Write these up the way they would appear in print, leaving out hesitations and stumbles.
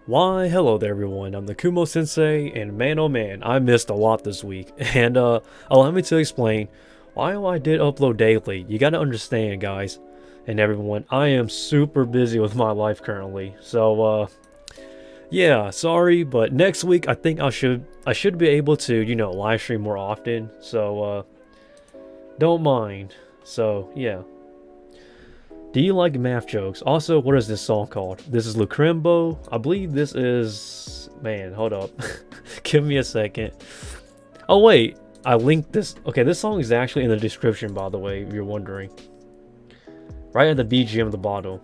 Why, hello there everyone, I'm the Kumo Sensei, and man oh man, I missed a lot this week, and allow me to explain why I did upload daily. You gotta understand, guys, and everyone, I am super busy with my life currently, so yeah, sorry, but next week I think I should be able to, live stream more often, so don't mind. So yeah. Do you like math jokes? Also, what is this song called? This is Lucrimbo. I believe this is... Man, hold up. Give me a second. Oh, wait. I linked this. Okay, this song is actually in the description, by the way, if you're wondering. Right at the BGM of the bottle.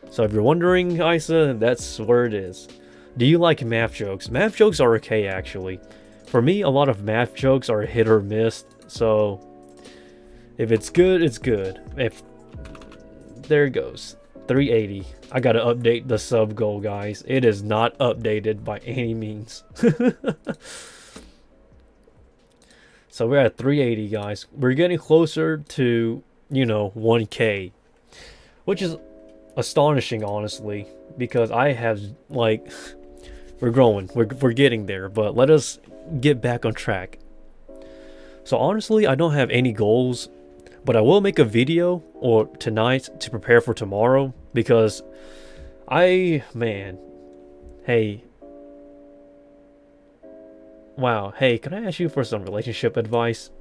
So if you're wondering, Isa, that's where it is. Do you like math jokes? Math jokes are okay, actually. For me, a lot of math jokes are hit or miss, so... If it's good, it's good. If there it goes, 380. I gotta update the sub goal, guys. It is not updated by any means. So we're at 380, guys. We're getting closer to 1K, which is astonishing, honestly, because I have we're growing, we're getting there. But let us get back on track. So honestly, I don't have any goals. But I will make a video or tonight to prepare for tomorrow because man, hey, wow, hey, can I ask you for some relationship advice?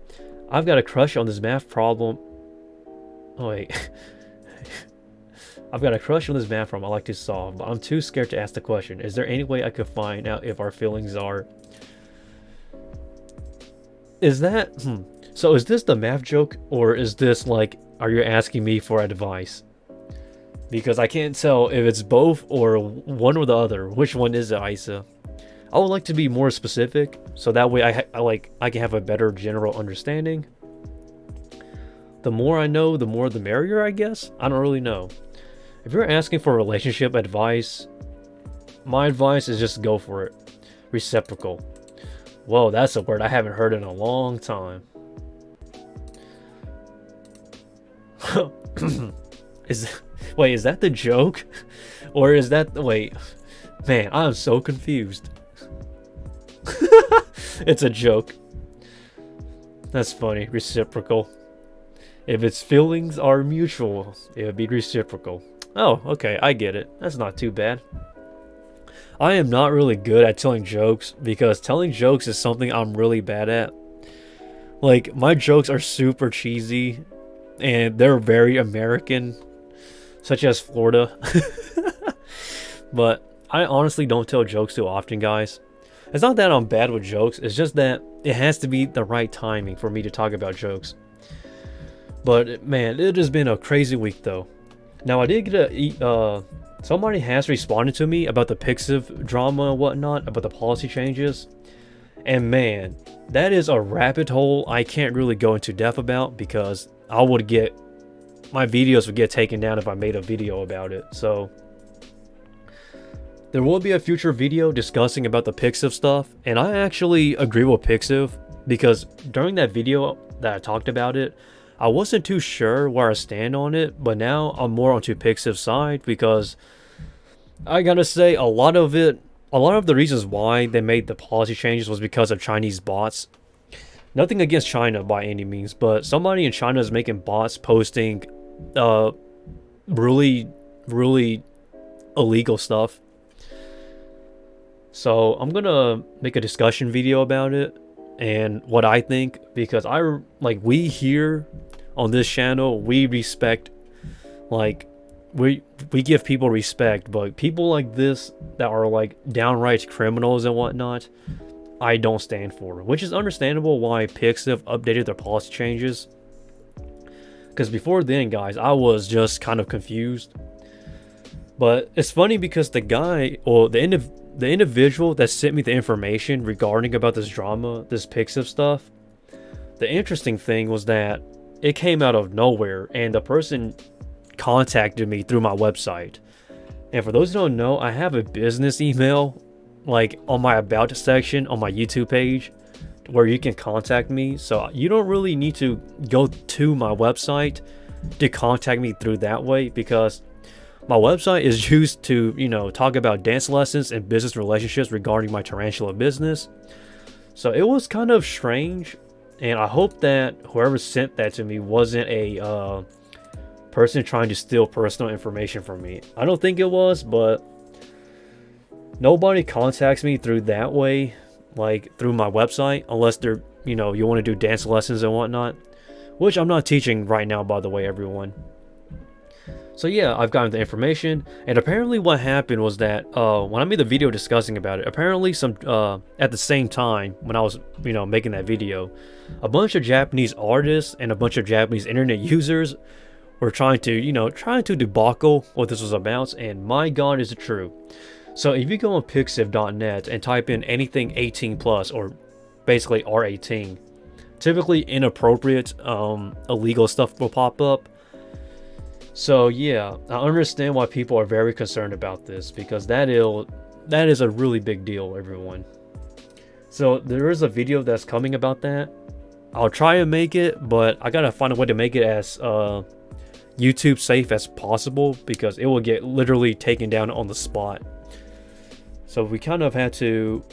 I've got a crush on this math problem. Oh wait, I've got a crush on this math problem I like to solve, but I'm too scared to ask the question. Is there any way I could find out if our feelings are... Is that... So is this the math joke, or is this are you asking me for advice? Because I can't tell if it's both or one or the other. Which one is it, Isa? I would like to be more specific, so that way I can have a better general understanding. The more I know, the more the merrier, I guess? I don't really know. If you're asking for relationship advice, my advice is just go for it. Reciprocal. Whoa, that's a word I haven't heard in a long time. Wait, is that the joke? Or is that... Wait. Man, I'm so confused. It's a joke. That's funny. Reciprocal. If its feelings are mutual, it would be reciprocal. Oh, okay, I get it. That's not too bad. I am not really good at telling jokes because telling jokes is something I'm really bad at. My jokes are super cheesy and they're very American, such as Florida. But I honestly don't tell jokes too often, guys. It's not that I'm bad with jokes, it's just that it has to be the right timing for me to talk about jokes. But man, it has been a crazy week though. Now I did get somebody has responded to me about the Pixiv drama and whatnot, about the policy changes. And man, that is a rabbit hole I can't really go into depth about because my videos would get taken down if I made a video about it. So there will be a future video discussing about the Pixiv stuff, and I actually agree with Pixiv because during that video that I talked about it, I wasn't too sure where I stand on it, but now I'm more onto Pixiv's side because I gotta say a lot of the reasons why they made the policy changes was because of Chinese bots. Nothing against China by any means, but somebody in China is making bots posting really illegal stuff. So I'm gonna make a discussion video about it and what I think, because we here on this channel, we respect, we give people respect, but people like this that are downright criminals and whatnot, I don't stand for, which is understandable why Pixiv updated their policy changes. Because before then, guys, I was just kind of confused. But it's funny because the guy, or the individual that sent me the information regarding about this drama, this Pixiv stuff, the interesting thing was that it came out of nowhere, and the person contacted me through my website. And for those who don't know, I have a business email on my about section on my YouTube page where you can contact me, so you don't really need to go to my website to contact me through that way, because My website is used to, talk about dance lessons and business relationships regarding my Tarantula business. So it was kind of strange, and I hope that whoever sent that to me wasn't a person trying to steal personal information from me. I don't think it was, but nobody contacts me through that way, like through my website, unless they're, you want to do dance lessons and whatnot, which I'm not teaching right now, by the way, everyone. So yeah, I've gotten the information, and apparently what happened was that when I made the video discussing about it, apparently at the same time when I was making that video, a bunch of Japanese artists and a bunch of Japanese internet users were trying to debacle what this was about, and my god, is it true. So if you go on pixiv.net and type in anything 18 plus, or basically R18, typically inappropriate illegal stuff will pop up. So yeah, I understand why people are very concerned about this, because that is a really big deal, everyone. So there is a video that's coming about that. I'll try and make it, but I gotta find a way to make it as YouTube safe as possible, because it will get literally taken down on the spot. So we kind of had to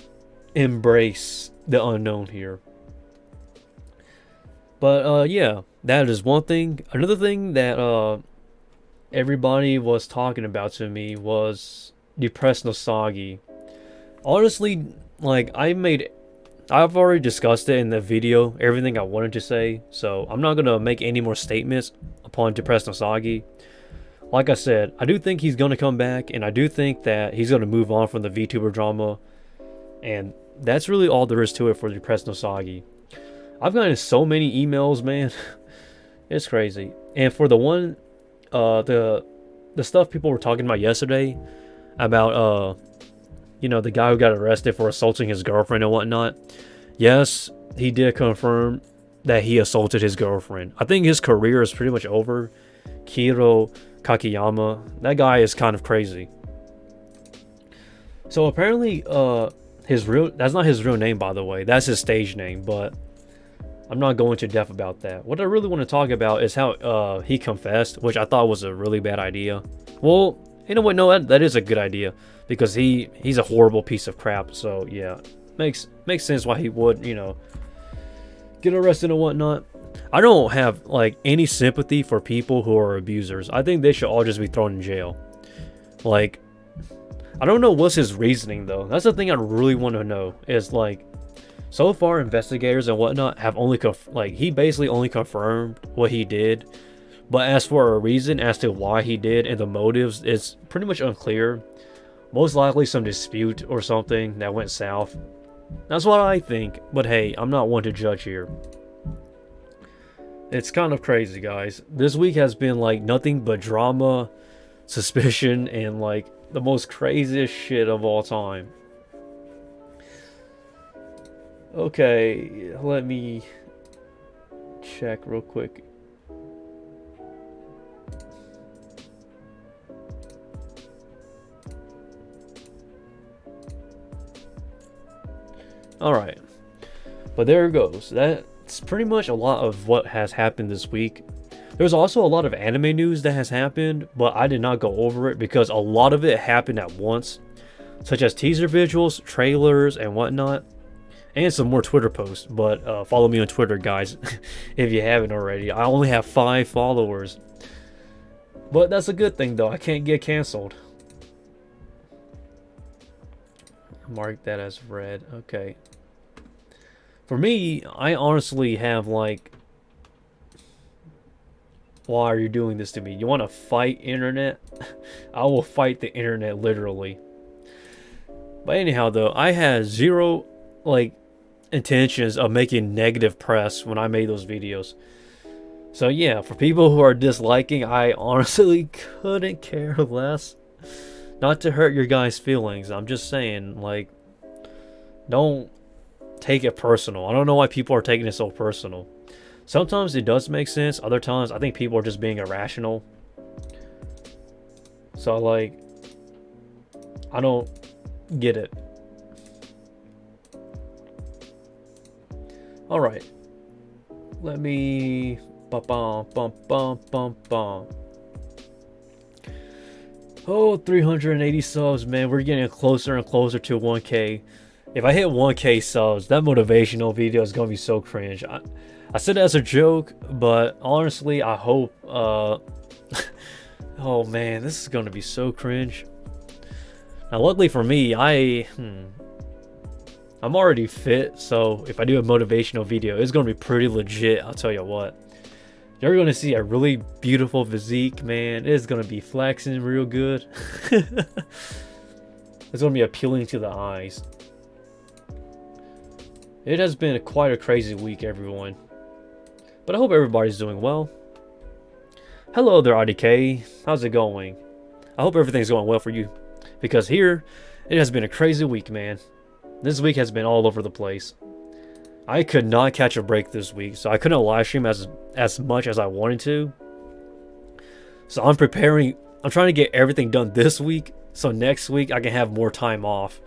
embrace the unknown here. But yeah, that is one thing. Another thing that everybody was talking about to me was Depressed Nosagi. Honestly, like I've already discussed it in the video, everything I wanted to say, so I'm not gonna make any more statements upon Depressed Nosagi. Like I said, I do think he's gonna come back, and I do think that he's gonna move on from the VTuber drama, and that's really all there is to it for Depressed Nosagi. I've gotten so many emails, man. It's crazy. And for the one, the stuff people were talking about yesterday about the guy who got arrested for assaulting his girlfriend and whatnot. Yes, he did confirm that he assaulted his girlfriend. I think his career is pretty much over. Kiro Kakiyama, that guy is kind of crazy. So apparently, that's not his real name, by the way. That's his stage name, but I'm not going to depth about that. What I really want to talk about is how he confessed, which I thought was a really bad idea. Well, you know what? No, that is a good idea, because he's a horrible piece of crap. So yeah, makes sense why he would get arrested and whatnot. I don't have like any sympathy for people who are abusers. I think they should all just be thrown in jail. Like, I don't know what's his reasoning though. That's the thing I really want to know. Is like, so far investigators and whatnot have only he basically only confirmed what he did. But as for a reason as to why he did and the motives, it's pretty much unclear. Most likely some dispute or something that went south. That's what I think. But hey, I'm not one to judge here. It's kind of crazy, guys. This week has been like nothing but drama, suspicion, and like the most craziest shit of all time. Okay, let me check real quick. Alright, but there it goes. That's pretty much a lot of what has happened this week. There's also a lot of anime news that has happened, but I did not go over it because a lot of it happened at once, such as teaser visuals, trailers, and whatnot, and some more Twitter posts. But follow me on Twitter, guys, if you haven't already. I only have 5 followers, but that's a good thing though. I can't get canceled. Mark that as red. Okay. For me, I honestly have like, why are you doing this to me? You want to fight internet? I will fight the internet literally. But anyhow though, I had zero like intentions of making negative press when I made those videos. So yeah, for people who are disliking, I honestly couldn't care less. Not to hurt your guys' feelings, I'm just saying, like, don't take it personal. I don't know why people are taking it so personal. Sometimes it does make sense, other times I think people are just being irrational. So, like, I don't get it. Alright. Let me... Oh, 380 subs, man. We're getting closer and closer to 1K. If I hit 1K subs, that motivational video is gonna be so cringe. I said it as a joke, but honestly, I hope. Oh man, this is gonna be so cringe. Now, luckily for me, I'm already fit, so if I do a motivational video, it's gonna be pretty legit. I'll tell you what. You're gonna see a really beautiful physique, man. It's gonna be flexing real good. It's gonna be appealing to the eyes. It has been quite a crazy week, everyone. But I hope everybody's doing well. Hello there, IDK. How's it going? I hope everything's going well for you. Because here, it has been a crazy week, man. This week has been all over the place. I could not catch a break this week, so I couldn't live stream as much as I wanted to. So I'm trying to get everything done this week, so next week I can have more time off.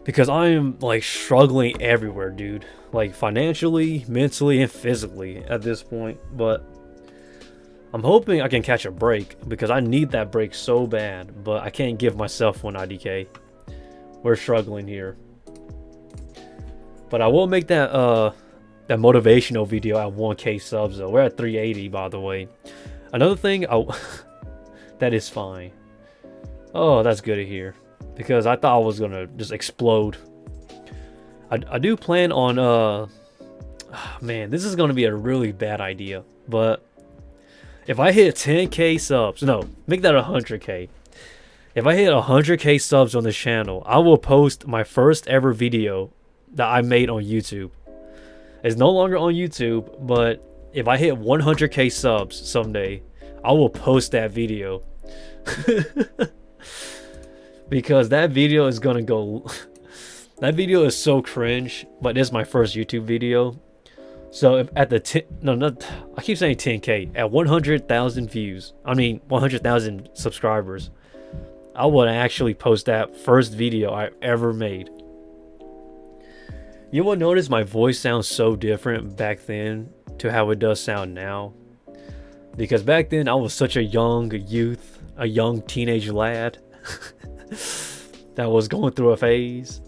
Because I am like struggling everywhere, dude. Like financially, mentally, and physically at this point. But I'm hoping I can catch a break because I need that break so bad. But I can't give myself one, IDK. We're struggling here. But I will make that that motivational video at 1K subs though. We're at 380 by the way. Another thing, that is fine. Oh, that's good to hear. Because I thought I was gonna just explode. I do plan on man, this is gonna be a really bad idea. But if I hit 10K subs, no, make that 100K. If I hit 100K subs on this channel, I will post my first ever video that I made on YouTube. It's no longer on YouTube, but if I hit 100K subs someday, I will post that video. Because that video is gonna go that video is so cringe, but it's my first YouTube video. So if at the I keep saying 10K, at 100,000 views, I mean 100,000 subscribers, I would actually post that first video I ever made. You will notice my voice sounds so different back then to how it does sound now. Because back then I was such a young youth, a young teenage lad that was going through a phase.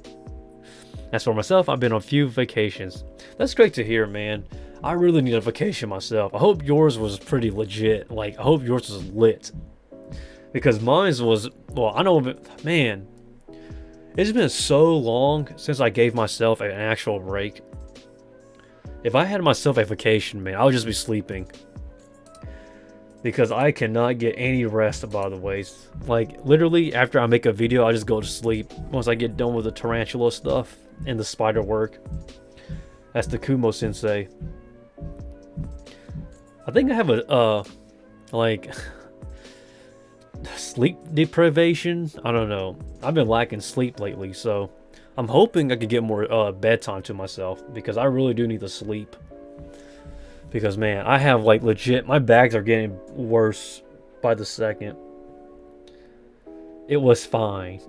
As for myself, I've been on a few vacations. That's great to hear, man. I really need a vacation myself. I hope yours was pretty legit. Like, I hope yours was lit. Because mine was, well, I know, man. It's been so long since I gave myself an actual break. If I had myself a vacation, man, I would just be sleeping. Because I cannot get any rest, by the way. Like, literally, after I make a video, I just go to sleep. Once I get done with the Tarantula stuff and the spider work. That's the Kumo Sensei. I think I have a, like... sleep deprivation. I don't know. I've been lacking sleep lately, so I'm hoping I could get more bedtime to myself because I really do need to sleep. Because man, I have like legit, my bags are getting worse by the second. It was fine.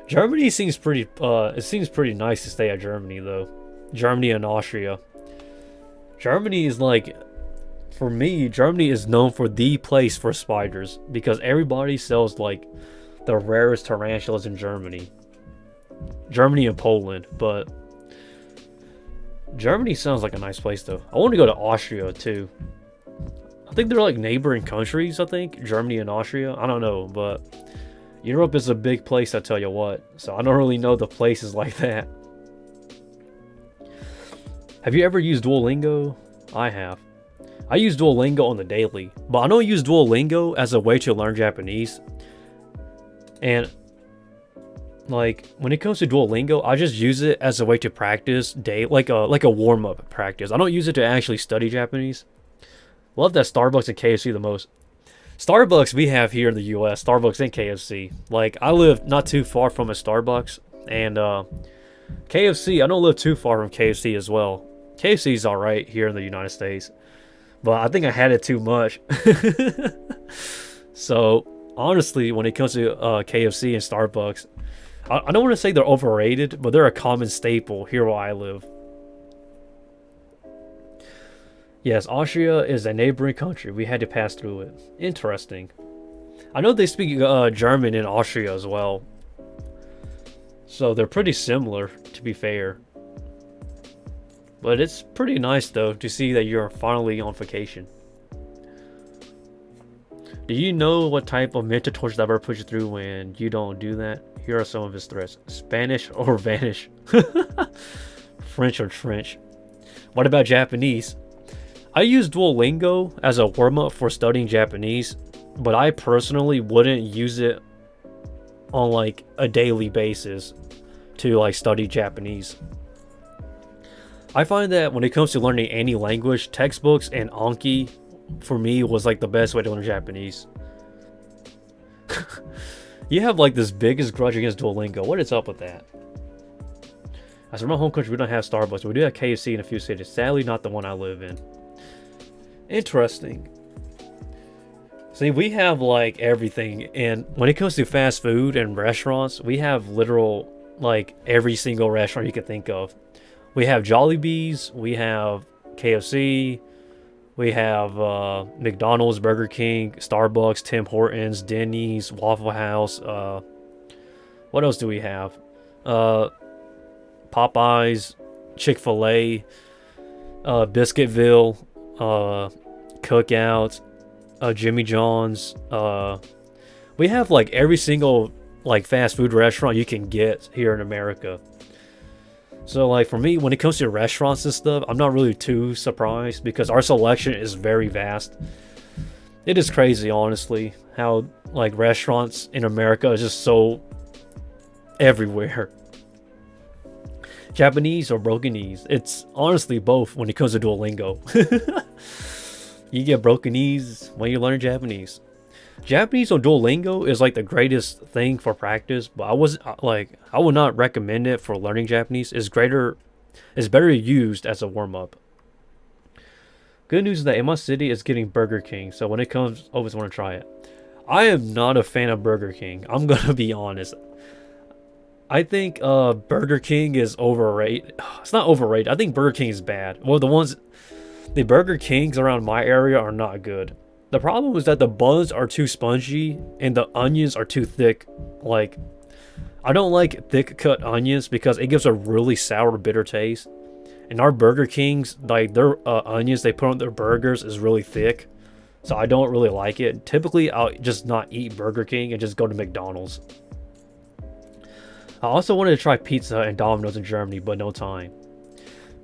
Germany seems pretty it seems pretty nice to stay at Germany though. Germany and Austria. Germany is like, for me, Germany is known for the place for spiders because everybody sells like the rarest tarantulas in Germany. Germany and Poland, but Germany sounds like a nice place though. I want to go to Austria too. I think they're like neighboring countries, I think. Germany and Austria. I don't know, but Europe is a big place, I tell you what. So I don't really know the places like that. Have you ever used Duolingo? I have. I use Duolingo on the daily, but I don't use Duolingo as a way to learn Japanese. And like when it comes to Duolingo, I just use it as a way to practice like a warm-up practice. I don't use it to actually study Japanese. Love that Starbucks and KFC the most. Starbucks we have here in the US, Starbucks and KFC. Like I live not too far from a Starbucks, and KFC, I don't live too far from KFC as well. KFC's alright here in the United States. But I think I had it too much. So, honestly, when it comes to KFC and Starbucks, I don't want to say they're overrated, but they're a common staple here where I live. Yes, Austria is a neighboring country. We had to pass through it. Interesting. I know they speak German in Austria as well. So they're pretty similar, to be fair. But it's pretty nice, though, to see that you're finally on vacation. Do you know what type of mental torture that ever put you through when you don't do that? Here are some of his threats. Spanish or vanish. French or trench. What about Japanese? I use Duolingo as a warm-up for studying Japanese, but I personally wouldn't use it on like a daily basis to like study Japanese. I find that when it comes to learning any language, textbooks and Anki for me was like the best way to learn Japanese. You have like this biggest grudge against Duolingo. What is up with that? As for my home country, we don't have Starbucks, but we do have KFC in a few cities. Sadly, not the one I live in. Interesting. See, we have like everything, and when it comes to fast food and restaurants, we have literal like every single restaurant you can think of. We have Jollibee's, we have KFC, we have McDonald's, Burger King, Starbucks, Tim Hortons, Denny's, Waffle House. What else do we have? Popeyes, Chick-fil-A, Biscuitville, Cookout, Jimmy John's. We have like every single like fast food restaurant you can get here in America. So like for me, when it comes to restaurants and stuff, I'm not really too surprised because our selection is very vast. It is crazy, honestly, how like restaurants in America is just so everywhere. Japanese or Brokenese? It's honestly both when it comes to Duolingo. You get Brokenese when you learn Japanese. Japanese on Duolingo is like the greatest thing for practice, but I would not recommend it for learning Japanese. It's better used as a warm-up. Good news is that in my city it's getting Burger King, so when it comes, I always want to try it. I am not a fan of Burger King. I'm gonna be honest. I think Burger King is overrated. It's not overrated. I think Burger King is bad. Well, the Burger Kings around my area are not good. The problem is that the buns are too spongy and the onions are too thick. Like, I don't like thick cut onions because it gives a really sour, bitter taste. And our Burger Kings, like their onions they put on their burgers is really thick. So I don't really like it. Typically, I'll just not eat Burger King and just go to McDonald's. I also wanted to try Pizza Hut and Domino's in Germany, but no time.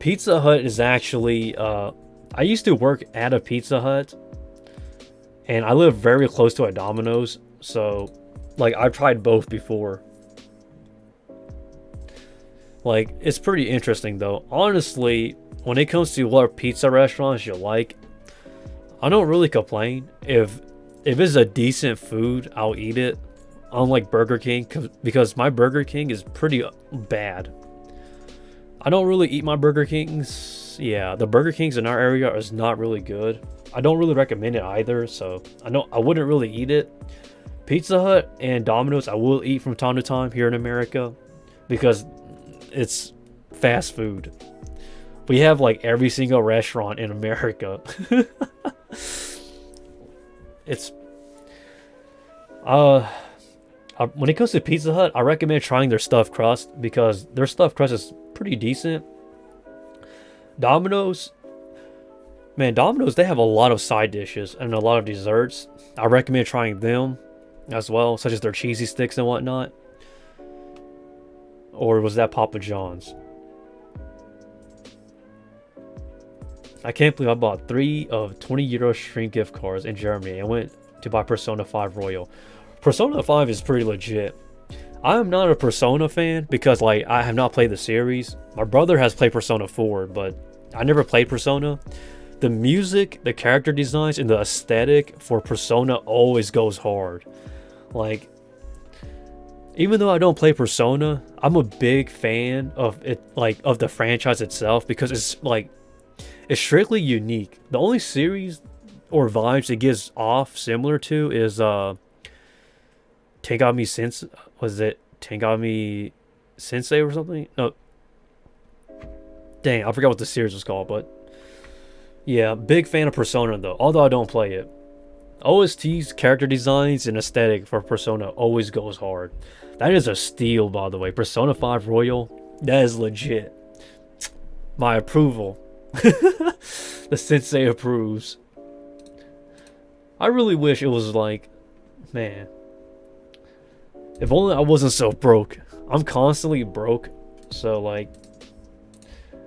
Pizza Hut is actually, I used to work at a Pizza Hut, and I live very close to a Domino's, so, like, I've tried both before. Like, it's pretty interesting, though. Honestly, when it comes to what pizza restaurants you like, I don't really complain. If it's a decent food, I'll eat it. Unlike Burger King, because my Burger King is pretty bad. I don't really eat my Burger Kings. Yeah, the Burger Kings in our area is not really good. I don't really recommend it either, so I wouldn't really eat it. Pizza Hut and Domino's I will eat from time to time here in America because it's fast food. We have like every single restaurant in America. It's when it comes to Pizza Hut, I recommend trying their stuffed crust because their stuffed crust is pretty decent. Domino's, man, Domino's, they have a lot of side dishes and a lot of desserts. I recommend trying them as well, such as their cheesy sticks and whatnot. Or was that Papa John's? I can't believe I bought 3 of 20 euro shrink gift cards in Germany and went to buy Persona 5 Royal. Persona 5 is pretty legit. I am not a Persona fan because like I have not played the series. My brother has played Persona 4, but I never played Persona. The music, the character designs, and the aesthetic for Persona always goes hard. Like, even though I don't play Persona, I'm a big fan of it, like of the franchise itself, because it's strictly unique. The only series or vibes it gives off similar to is Tengami Sensei. Was it Tengami Sensei or something? No. Dang, I forgot what the series was called, but yeah, big fan of Persona though, although I don't play it. OST's character designs and aesthetic for Persona always goes hard. That is a steal, by the way. Persona 5 Royal, that is legit. My approval. The Sensei approves. I really wish it was like, man, if only I wasn't so broke. I'm constantly broke, so like,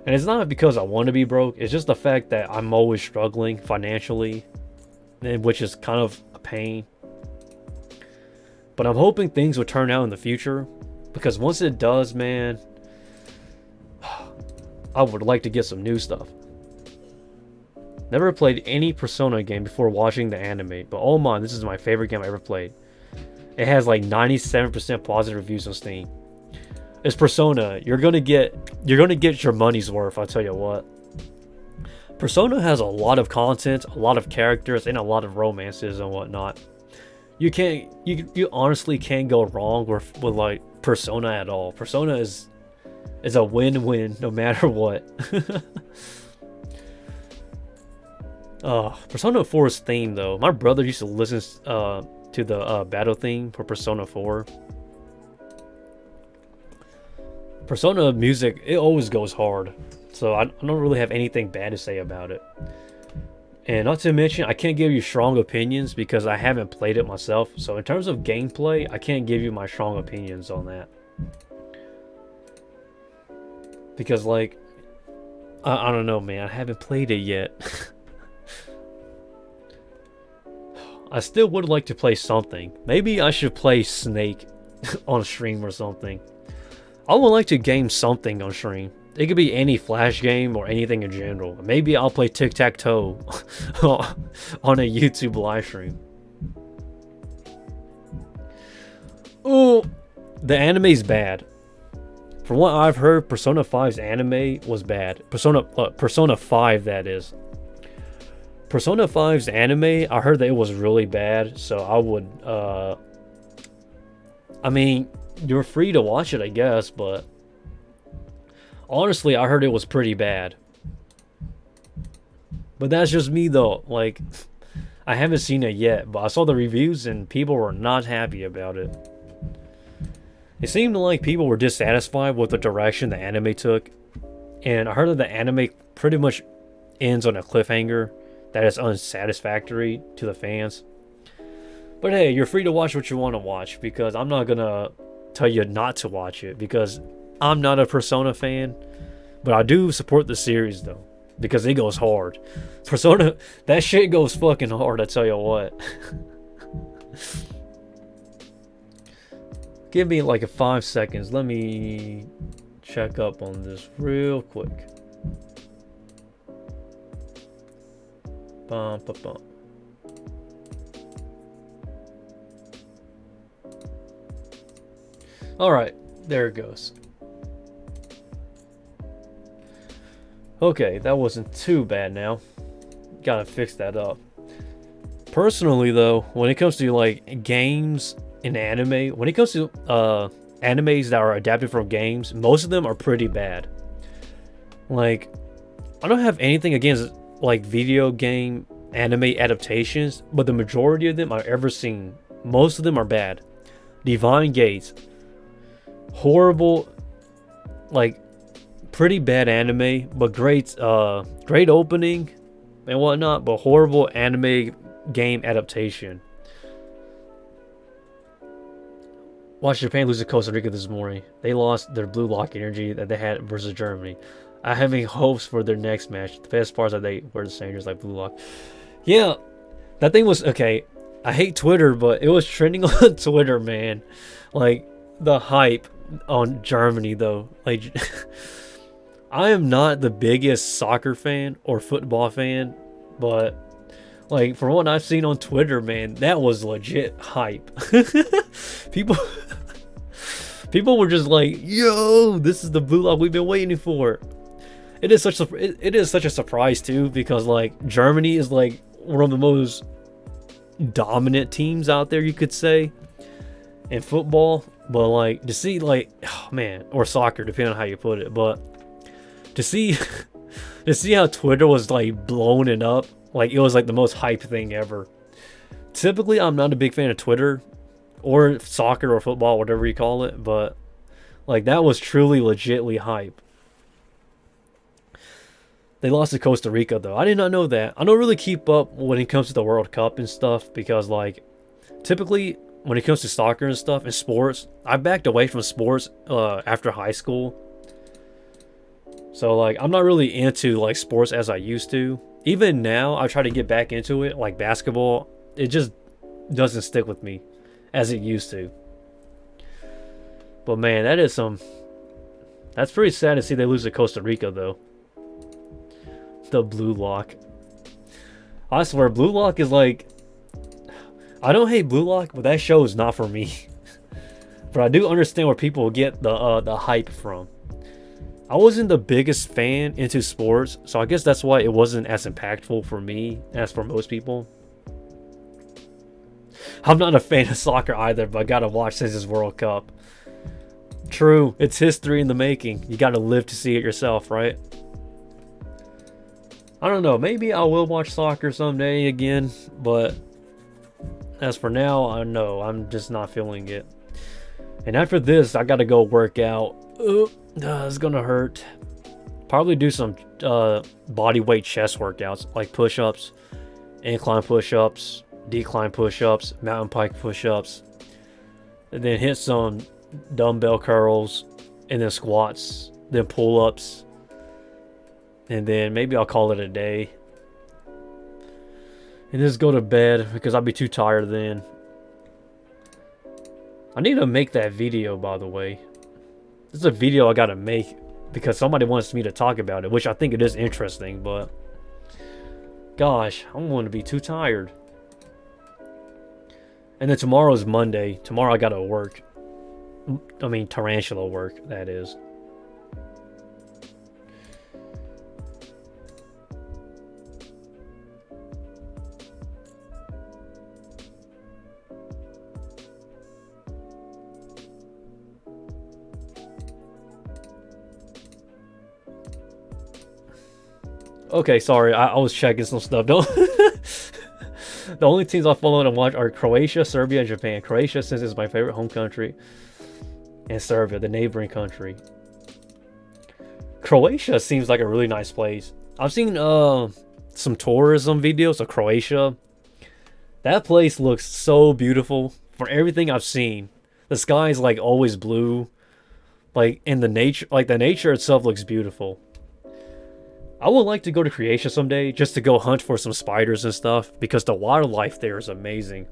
and it's not because I want to be broke, it's just the fact that I'm always struggling financially, and which is kind of a pain. But I'm hoping things will turn out in the future, because once it does, man, I would like to get some new stuff. Never played any Persona game before watching the anime, but oh my, this is my favorite game I ever played. It has like 97% positive reviews on Steam. It's Persona. You're gonna get your money's worth, I'll tell you what. Persona has a lot of content, a lot of characters, and a lot of romances and whatnot. You honestly can't go wrong with like Persona at all. Persona is a win-win no matter what. Persona 4's theme though. My brother used to listen to the battle theme for Persona 4. Persona music, it always goes hard. So I don't really have anything bad to say about it. And not to mention, I can't give you strong opinions because I haven't played it myself. So in terms of gameplay, I can't give you my strong opinions on that. Because like, I don't know, man. I haven't played it yet. I still would like to play something. Maybe I should play Snake on stream or something. I would like to game something on stream. It could be any Flash game or anything in general. Maybe I'll play tic-tac-toe on a YouTube live stream. Oh, the anime's bad. From what I've heard, Persona 5's anime was bad. Persona 5, that is. Persona 5's anime, I heard that it was really bad, so I would, I mean, you're free to watch it, I guess, but honestly, I heard it was pretty bad. But that's just me, though. Like, I haven't seen it yet, but I saw the reviews and people were not happy about it. It seemed like people were dissatisfied with the direction the anime took, and I heard that the anime pretty much ends on a cliffhanger that is unsatisfactory to the fans. But hey, you're free to watch what you want to watch, because I'm not gonna tell you not to watch it, because I'm not a Persona fan, but I do support the series though, because it goes hard. Persona, that shit goes fucking hard, I tell you what. Give me like 5 seconds. Let me check up on this real quick. Bum, bum, bum. All right, there it goes. Okay, that wasn't too bad now. Gotta fix that up. Personally though, when it comes to like games and anime, when it comes to animes that are adapted from games, most of them are pretty bad. Like, I don't have anything against like video game anime adaptations, but the majority of them I've ever seen, most of them are bad. Divine Gates, horrible, like pretty bad anime, but great opening and whatnot, but horrible anime game adaptation. Watched Japan lose to Costa Rica this morning. They lost their blue lock energy that they had versus Germany. I'm having hopes for their next match. The best part is that they were the same, just like blue lock. Yeah, that thing was okay. I hate Twitter, but it was trending on Twitter, man. Like the hype on Germany, though. Like, I am not the biggest soccer fan or football fan, but like from what I've seen on Twitter, man, that was legit hype. People were just like, "Yo, this is the blue lock we've been waiting for." It is such a surprise too, because like Germany is like one of the most dominant teams out there, you could say, in football. But like to see like, oh man, or soccer, depending on how you put it. But to see how Twitter was like blowing it up, like it was like the most hype thing ever. typically I'm not a big fan of Twitter or soccer or football, whatever you call it, but like that was truly legitly hype. They lost to Costa Rica though. I did not know that. I don't really keep up when it comes to the World Cup and stuff because like typically when it comes to soccer and stuff and sports, I backed away from sports after high school. So like I'm not really into like sports as I used to. Even now I try to get back into it, like basketball. It just doesn't stick with me as it used to. But man, that's pretty sad to see they lose to Costa Rica though. The Blue Lock. I swear, Blue Lock is like... I don't hate Blue Lock, but that show is not for me. But I do understand where people get the hype from. I wasn't the biggest fan into sports, so I guess that's why it wasn't as impactful for me as for most people. I'm not a fan of soccer either, but I gotta watch since this World Cup. True, it's history in the making. You gotta live to see it yourself, right? I don't know, maybe I will watch soccer someday again, but as for now, I know I'm just not feeling it. And after this, I gotta go work out. It's gonna hurt. Probably do some body weight chest workouts, like push-ups, incline push-ups, decline push-ups, mountain pike push-ups, and then hit some dumbbell curls, and then squats, then pull-ups. And then maybe I'll call it a day. And just go to bed because I'll be too tired then. I need to make that video, by the way. This is a video I gotta make because somebody wants me to talk about it, which I think it is interesting, but gosh, I'm going to be too tired. And then tomorrow's Monday. Tomorrow I gotta work. I mean, Tarantula work, that is. Okay, sorry, I was checking some stuff. Don't. The only teams I follow and watch are Croatia, Serbia, and Japan. Croatia, since it's my favorite home country, and Serbia, the neighboring country. Croatia seems like a really nice place. I've seen some tourism videos of Croatia. That place looks so beautiful. For everything I've seen, the sky is like always blue. Like in the nature, like the nature itself looks beautiful. I would like to go to Croatia someday just to go hunt for some spiders and stuff because the wildlife there is amazing.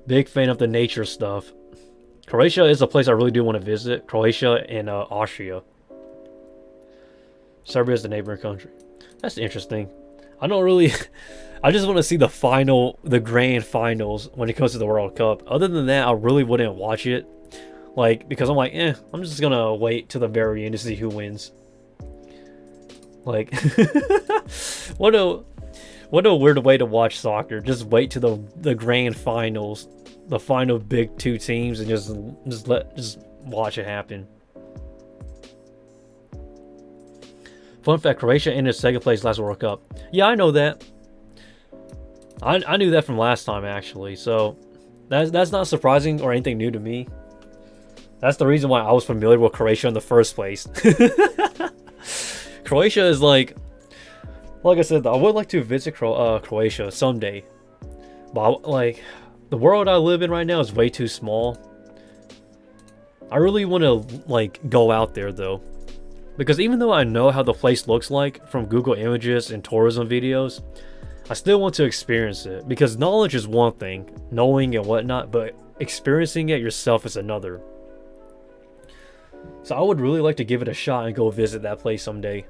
Big fan of the nature stuff. Croatia is a place I really do want to visit. Croatia and Austria. Serbia is the neighboring country. That's interesting. I don't really... I just want to see the grand finals when it comes to the World Cup. Other than that, I really wouldn't watch it. Like, because I'm like, I'm just gonna wait till the very end to see who wins. Like, what a weird way to watch soccer. Just wait to the grand finals, the final big two teams, and just watch it happen. Fun fact: Croatia ended second place last World Cup. Yeah, I know that. I knew that from last time actually. So that's not surprising or anything new to me. That's the reason why I was familiar with Croatia in the first place. Croatia is like I said, I would like to visit Croatia someday. But like, the world I live in right now is way too small. I really want to like go out there though. Because even though I know how the place looks like from Google Images and tourism videos, I still want to experience it. Because knowledge is one thing, knowing and whatnot, but experiencing it yourself is another. So I would really like to give it a shot and go visit that place someday.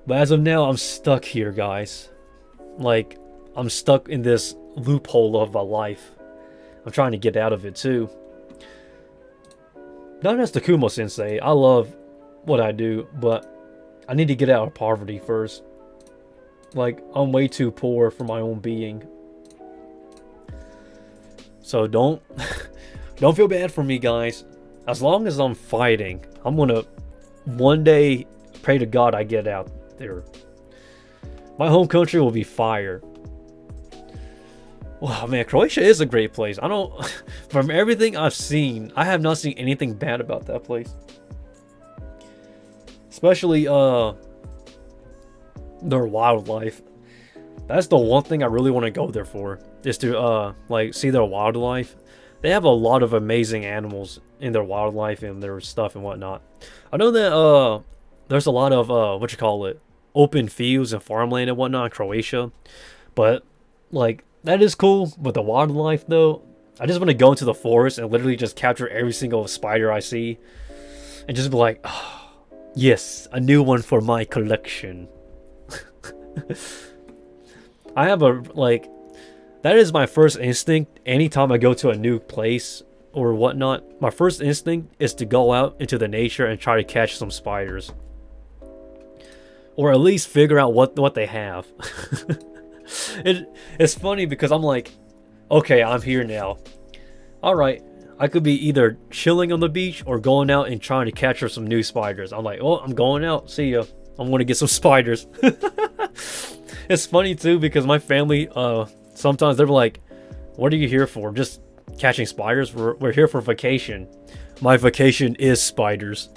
But as of now, I'm stuck here, guys. Like, I'm stuck in this loophole of my life. I'm trying to get out of it too. Not as the Kumo Sensei. I love what I do, but I need to get out of poverty first. Like, I'm way too poor for my own being. So don't feel bad for me, guys. As long as I'm fighting, I'm gonna one day pray to God I get out there. My home country will be fire. Wow, man, Croatia is a great place. I don't, from everything I've seen, I have not seen anything bad about that place. Especially their wildlife. That's the one thing I really want to go there for, is to like see their wildlife. They have a lot of amazing animals in their wildlife and their stuff and whatnot. I know that there's a lot of what you call it, open fields and farmland and whatnot in Croatia, but like that is cool. But the wildlife though, I just want to go into the forest and literally just capture every single spider I see, and just be like, oh, yes, a new one for my collection. I have a like. That is my first instinct anytime I go to a new place or whatnot. My first instinct is to go out into the nature and try to catch some spiders. Or at least figure out what they have. It's funny because I'm like, okay, I'm here now. Alright, I could be either chilling on the beach or going out and trying to capture some new spiders. I'm like, oh, I'm going out. See ya. I'm going to get some spiders. It's funny too because my family... sometimes they're like, what are you here for? Just catching spiders? We're here for vacation. My vacation is spiders.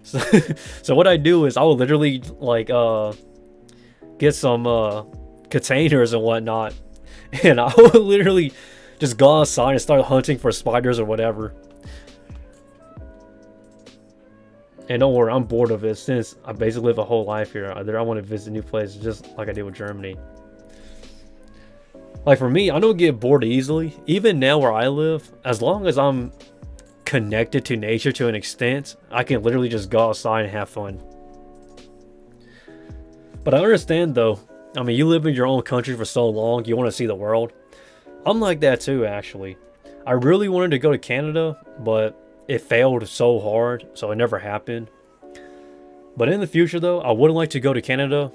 So what I do is I will literally like get some containers and whatnot, and I will literally just go outside and start hunting for spiders or whatever. And don't worry, I'm bored of it since I basically live a whole life here. Either I want to visit new places just like I did with Germany. Like for me, I don't get bored easily. Even now where I live, as long as I'm connected to nature to an extent, I can literally just go outside and have fun. But I understand though, I mean, you live in your own country for so long, you want to see the world. I'm like that too, actually. I really wanted to go to Canada, but it failed so hard, so it never happened. But in the future though, I would like to go to Canada,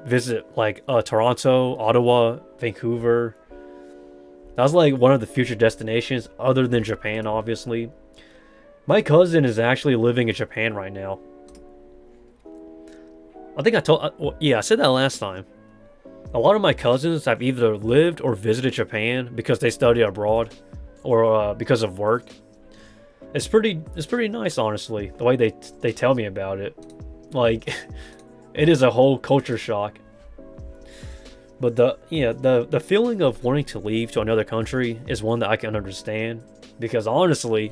visit like Toronto, Ottawa, Vancouver. That's like one of the future destinations other than Japan, obviously. My cousin is actually living in Japan right now. I think I told, well, yeah, I said that last time. A lot of my cousins have either lived or visited Japan because they study abroad or because of work. It's pretty nice, honestly, the way they tell me about it. Like it is a whole culture shock. But the feeling of wanting to leave to another country is one that I can understand, because honestly,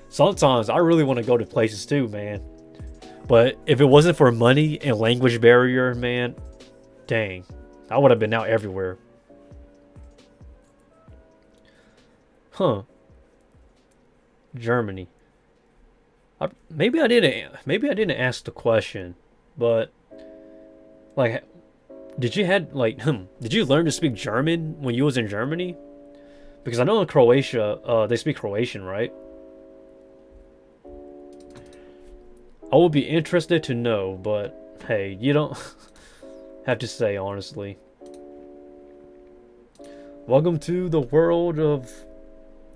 sometimes I really want to go to places too, man. But if it wasn't for money and language barrier, man, dang, I would have been out everywhere. Huh. Germany. Maybe I didn't ask the question, but like, did you learn to speak German when you was in Germany? Because I know in Croatia, they speak Croatian, right? I would be interested to know, but hey, you don't have to say, honestly. Welcome to the world of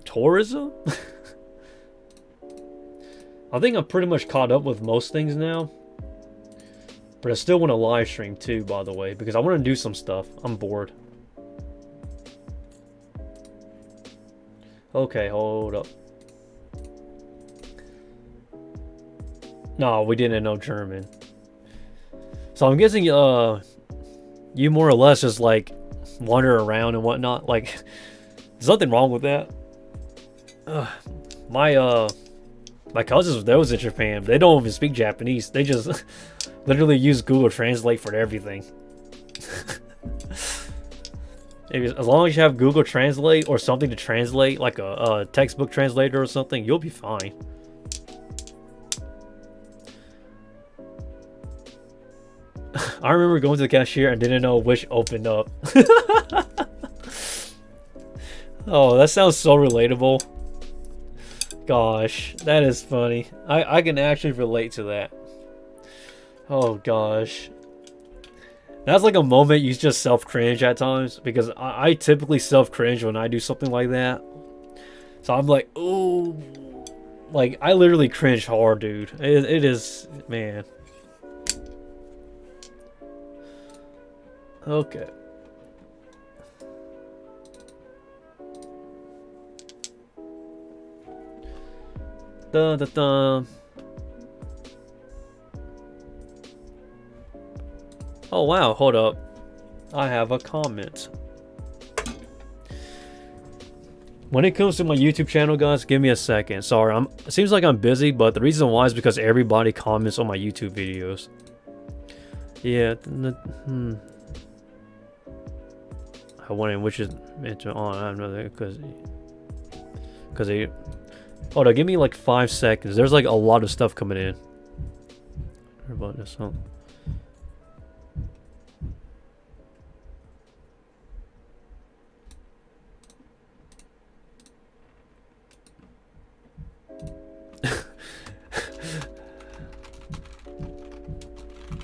tourism? I think I'm pretty much caught up with most things now. But I still want to live stream too, by the way, because I want to do some stuff. I'm bored. Okay, hold up. No, we didn't know German. So I'm guessing you more or less just like wander around and whatnot. Like, there's nothing wrong with that. My cousins, they was in Japan, they don't even speak Japanese. They just literally use Google Translate for everything. As long as you have Google Translate or something to translate, like a textbook translator or something, you'll be fine. I remember going to the cashier and didn't know which opened up. Oh, that sounds so relatable. Gosh, that is funny. I can actually relate to that. Oh gosh. That's like a moment you just self-cringe at times, because I typically self-cringe when I do something like that. So I'm like, ooh. Like, I literally cringe hard, dude. It is, man. Okay. Da, da, da. Oh wow, hold up. I have a comment. When it comes to my YouTube channel, guys, give me a second. Sorry, it seems like I'm busy, but the reason why is because everybody comments on my YouTube videos. Yeah. I wonder which is on. I don't know because they. Hold on, give me like 5 seconds. There's like a lot of stuff coming in. What about this one?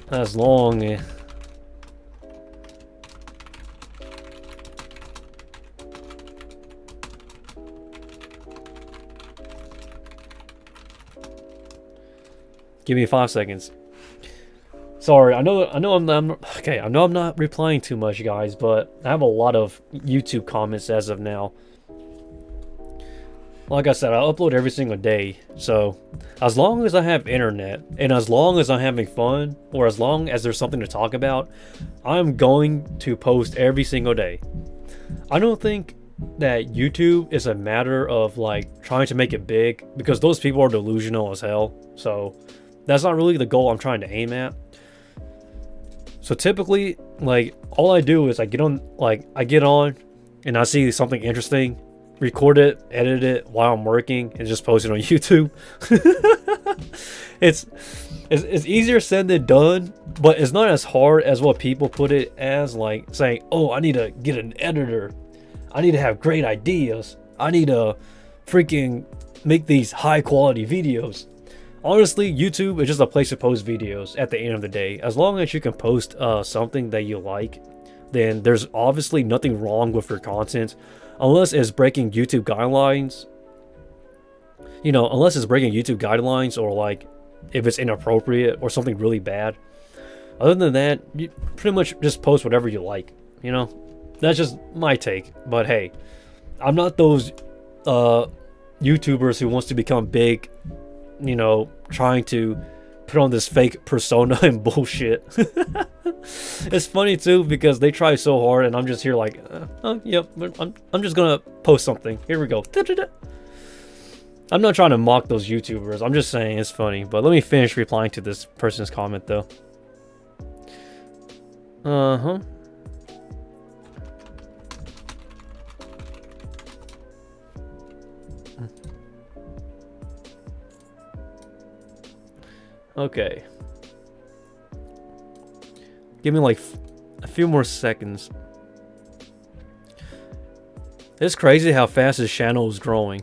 That's long. Give me 5 seconds. Sorry, I know I'm okay. I know I'm not replying too much, guys, but I have a lot of YouTube comments as of now. Like I said, I upload every single day, so as long as I have internet and as long as I'm having fun, or as long as there's something to talk about, I'm going to post every single day. I don't think that YouTube is a matter of like trying to make it big, because those people are delusional as hell. So that's not really the goal I'm trying to aim at. So typically, like, all I do is I get on and I see something interesting, record it, edit it while I'm working, and just post it on YouTube. It's easier said than done, but it's not as hard as what people put it as, like saying, oh, I need to get an editor, I need to have great ideas, I need to freaking make these high quality videos. Honestly, YouTube is just a place to post videos at the end of the day. As long as you can post something that you like, then there's obviously nothing wrong with your content. Unless it's breaking YouTube guidelines. You know, unless it's breaking YouTube guidelines, or like if it's inappropriate or something really bad. Other than that, you pretty much just post whatever you like. You know, that's just my take. But hey, I'm not those YouTubers who wants to become big, you know, trying to put on this fake persona and bullshit. It's funny too, because they try so hard and I'm just here like, yep, I'm just gonna post something. Here we go. I'm not trying to mock those YouTubers. I'm just saying it's funny. But let me finish replying to this person's comment though. Okay. Give me like a few more seconds. It's crazy how fast this channel is growing.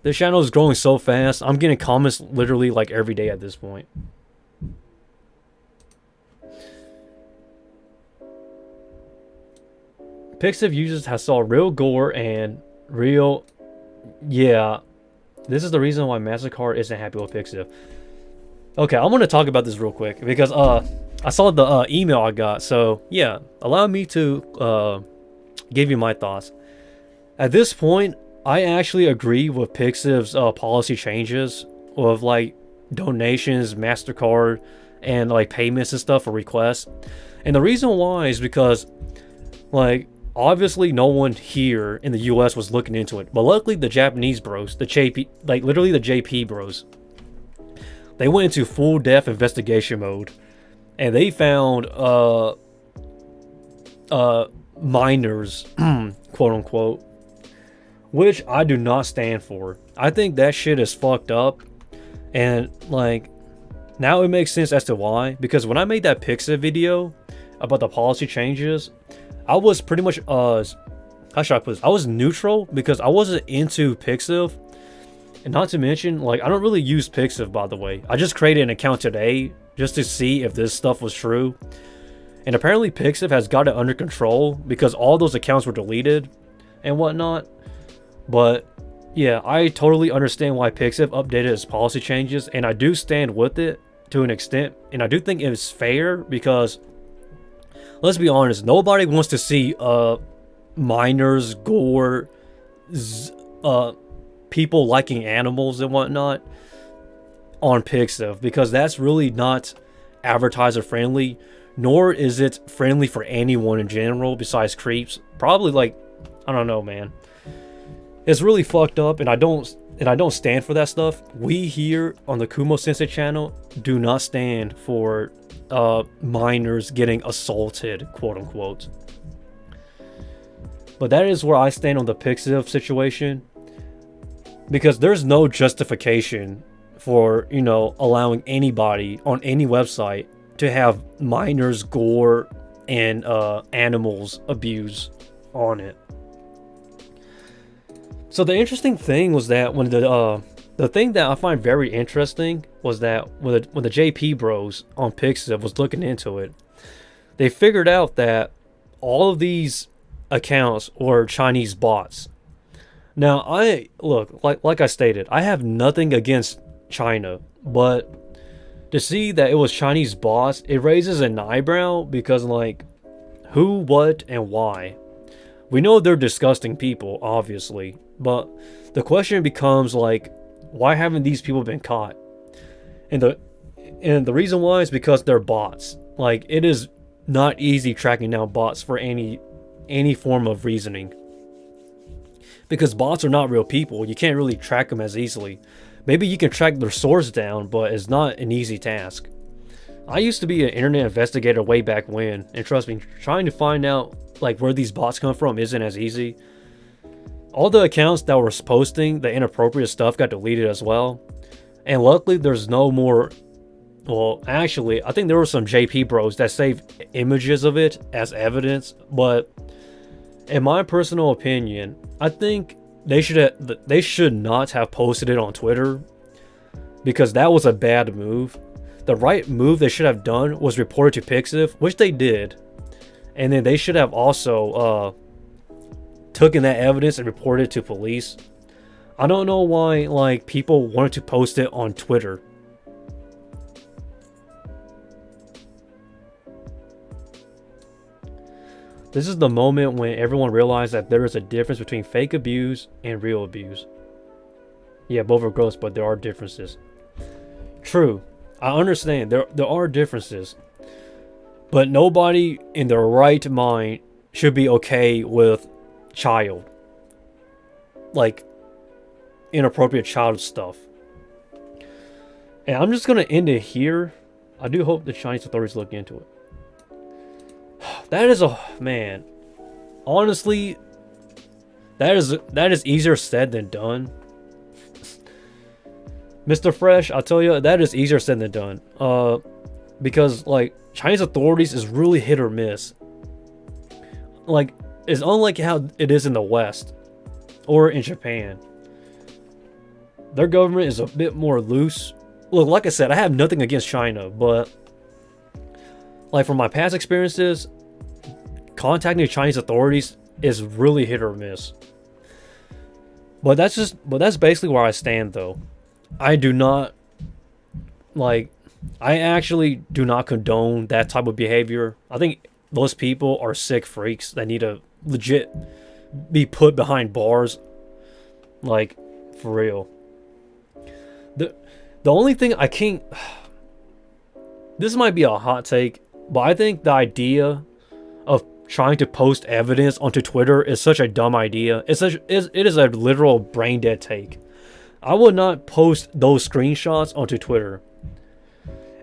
This channel is growing so fast. I'm getting comments literally like every day at this point. Pixiv users have saw real gore and real... Yeah, this is the reason why Mastercard isn't happy with Pixiv. Okay, I'm going to talk about this real quick because I saw the email I got. So yeah, allow me to give you my thoughts. At this point, I actually agree with Pixiv's policy changes of like donations, Mastercard, and like payments and stuff for requests. And the reason why is because like obviously no one here in the US was looking into it, but luckily the Japanese bros, the JP, like literally the JP bros, they went into full depth investigation mode, and they found minors, quote unquote, which I do not stand for. I think that shit is fucked up, and like now it makes sense as to why. Because when I made that Pixiv video about the policy changes, I was pretty much how should I put this? I was neutral because I wasn't into Pixiv. And not to mention, like, I don't really use Pixiv, by the way. I just created an account today just to see if this stuff was true. And apparently Pixiv has got it under control because all those accounts were deleted and whatnot. But yeah, I totally understand why Pixiv updated its policy changes, and I do stand with it to an extent. And I do think it's fair because, let's be honest, nobody wants to see minors, gore, uh people liking animals and whatnot on Pixiv, because that's really not advertiser friendly, nor is it friendly for anyone in general besides creeps. Probably, like, I don't know, man. It's really fucked up, and I don't stand for that stuff. We here on the Kumo Sensei channel do not stand for minors getting assaulted, quote unquote. But that is where I stand on the Pixiv situation, because there's no justification for, you know, allowing anybody on any website to have minors gore and animals abuse on it. So the interesting thing was that when the thing that I find very interesting was that when the JP bros on Pixiv was looking into it, they figured out that all of these accounts were Chinese bots. Now, like I stated, I have nothing against China, but to see that it was Chinese bots, it raises an eyebrow, because, like, who, what, and why? We know they're disgusting people, obviously, but the question becomes, like, why haven't these people been caught? And the reason why is because they're bots. Like, it is not easy tracking down bots for any form of reasoning, because bots are not real people. You can't really track them as easily. Maybe you can track their source down, but it's not an easy task. I used to be an internet investigator way back when, and trust me, trying to find out, like, where these bots come from isn't as easy. All the accounts that were posting the inappropriate stuff got deleted as well. And luckily there's no more. Well, actually, I think there were some JP bros that saved images of it as evidence, but in my personal opinion, I think they should not have posted it on Twitter, because that was a bad move. The right move they should have done was report it to Pixiv, which they did. And then they should have also taken that evidence and reported it to police. I don't know why, like, people wanted to post it on Twitter. This is the moment when everyone realized that there is a difference between fake abuse and real abuse. Yeah, both are gross, but there are differences. True, I understand there are differences, but nobody in their right mind should be okay with child, like, inappropriate child stuff. And I'm just gonna end it here. I do hope the Chinese authorities look into it. That is a man. Honestly, that is easier said than done. Mr. Fresh, I'll tell you, that is easier said than done. Because, like, Chinese authorities is really hit or miss. Like, it's unlike how it is in the West or in Japan. Their government is a bit more loose. Look, like I said, I have nothing against China, but, like, from my past experiences, contacting the Chinese authorities is really hit or miss. But that's basically where I stand, though. I do not, like, I actually do not condone that type of behavior. I think those people are sick freaks that need to legit be put behind bars. Like, for real. The only thing I can't... This might be a hot take, but I think the idea of trying to post evidence onto Twitter is such a dumb idea. It is a literal brain dead take. I would not post those screenshots onto Twitter.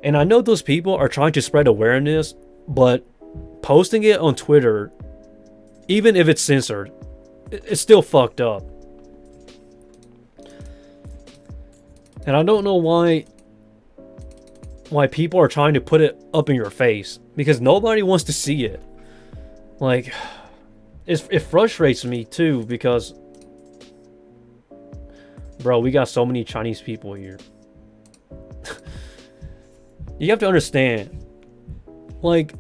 And I know those people are trying to spread awareness, but posting it on Twitter, even if it's censored, it's still fucked up. And I don't know why people are trying to put it up in your face, because nobody wants to see it. Like, it frustrates me too, because, bro, we got so many Chinese people here. You have to understand, like,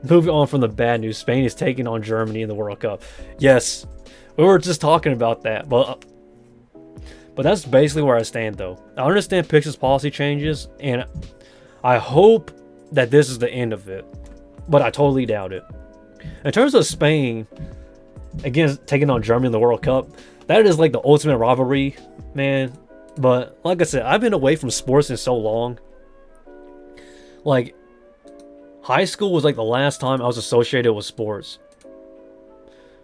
moving on from the bad news, Spain is taking on Germany in the World Cup. Yes, we were just talking about that, but that's basically where I stand, though. I understand Pix's policy changes, and I hope that this is the end of it, but I totally doubt it. In terms of Spain, again, taking on Germany in the World Cup, that is like the ultimate rivalry, man. But like I said, I've been away from sports in so long. Like, high school was like the last time I was associated with sports.